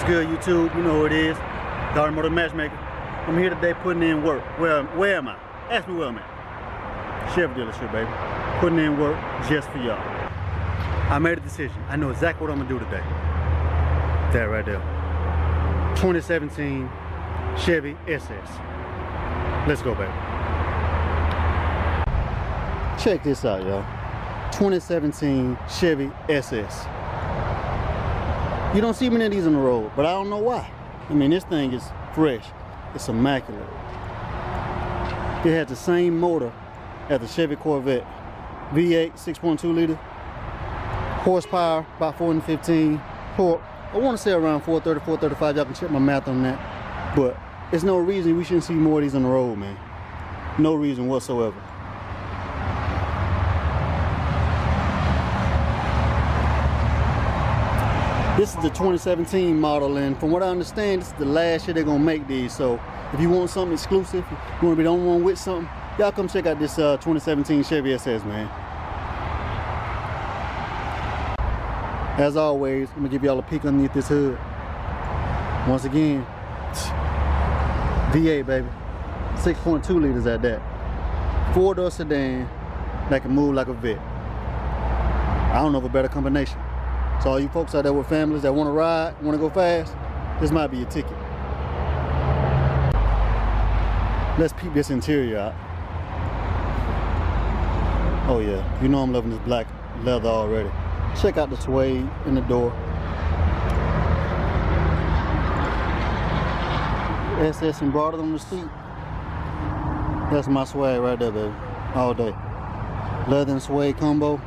good, YouTube? You know who it is. The Automotive Matchmaker. I'm here today putting in work. Where am I? Ask me where I'm at. Chevy dealership, baby. Putting in work just for y'all. I made a decision. I know exactly what I'm gonna do today. That right there. 2017 Chevy SS. Let's go, baby. Check this out, y'all. 2017 Chevy SS. You don't see many of these on the road, but I don't know why. I mean, this thing is fresh. It's immaculate. It has the same motor as the Chevy Corvette. V-8, 6.2 liter. Horsepower, about 415. Torque, I want to say around 430, 435. Y'all can check my math on that. But there's no reason we shouldn't see more of these on the road, man. No reason whatsoever. This is the 2017 model, and from what I understand, this is the last year they're gonna make these. So if you want something exclusive, you wanna be the only one with something, y'all come check out this 2017 Chevy SS, man. As always, I'm gonna give y'all a peek underneath this hood. Once again, V8, baby. 6.2 liters at that. Four-door sedan that can move like a vet. I don't know of a better combination. So all you folks out there with families that want to ride, want to go fast, this might be your ticket. Let's peep this interior out. Oh yeah, you know I'm loving this black leather already. Check out the suede in the door. SS embroidered on the seat. That's my swag right there, baby. All day. Leather and suede combo.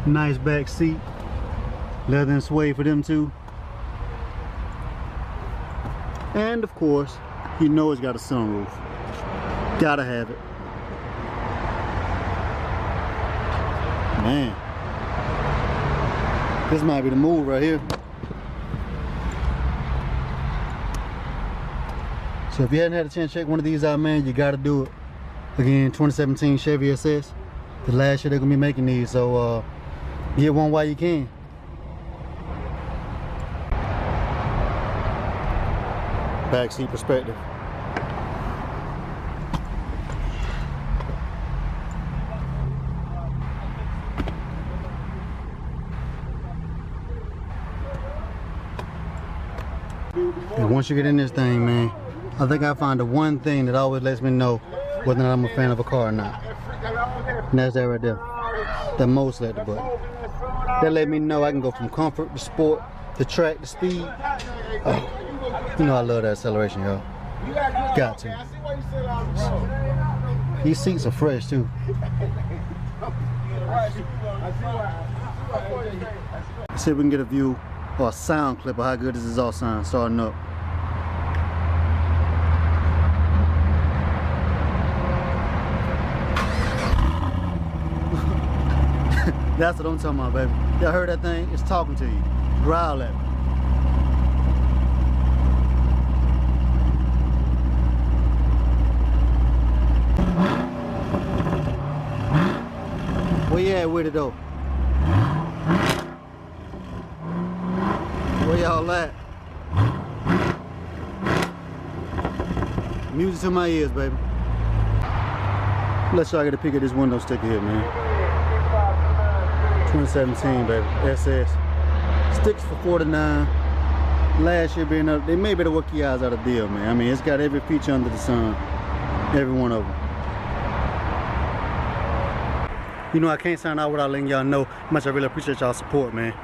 Nice back seat, leather and suede for them too. And of course, you know it's got a sunroof. Gotta have it. Man, this might be the move right here. So if you hadn't had a chance to check one of these out, man, you gotta do it. Again, 2017 Chevy SS. The last year they're gonna be making these, so get one while you can. Backseat perspective. And once you get in this thing, man, I think I found the one thing that always lets me know whether or not I'm a fan of a car or not. And that's that right there. The most selector button. That let me know I can go from comfort to sport to track to speed. Oh, you know I love that acceleration, y'all. Got to. These seats are fresh too. Let's see if we can get a view or a sound clip of how good this is all sound starting up. That's what I'm talking about, baby. Y'all heard that thing? It's talking to you. Growl at me. Where you at with it though? Where y'all at? Music to my ears, baby. Let's y'all get a peek at this window sticker here, man. 2017, baby, SS. Sticks for $49. Last year being up, they may better work your eyes out a deal, man. I mean, it's got every feature under the sun. Every one of them. You know, I can't sign out without letting y'all know how much I really appreciate y'all support, man.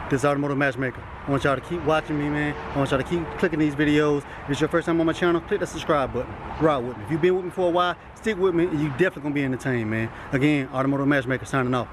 This Automotive Matchmaker. I want y'all to keep watching me, man. I want y'all to keep clicking these videos. If it's your first time on my channel, click the subscribe button. Ride with me. If you've been with me for a while, stick with me, and you definitely gonna be entertained, man. Again, Automotive Matchmaker signing off.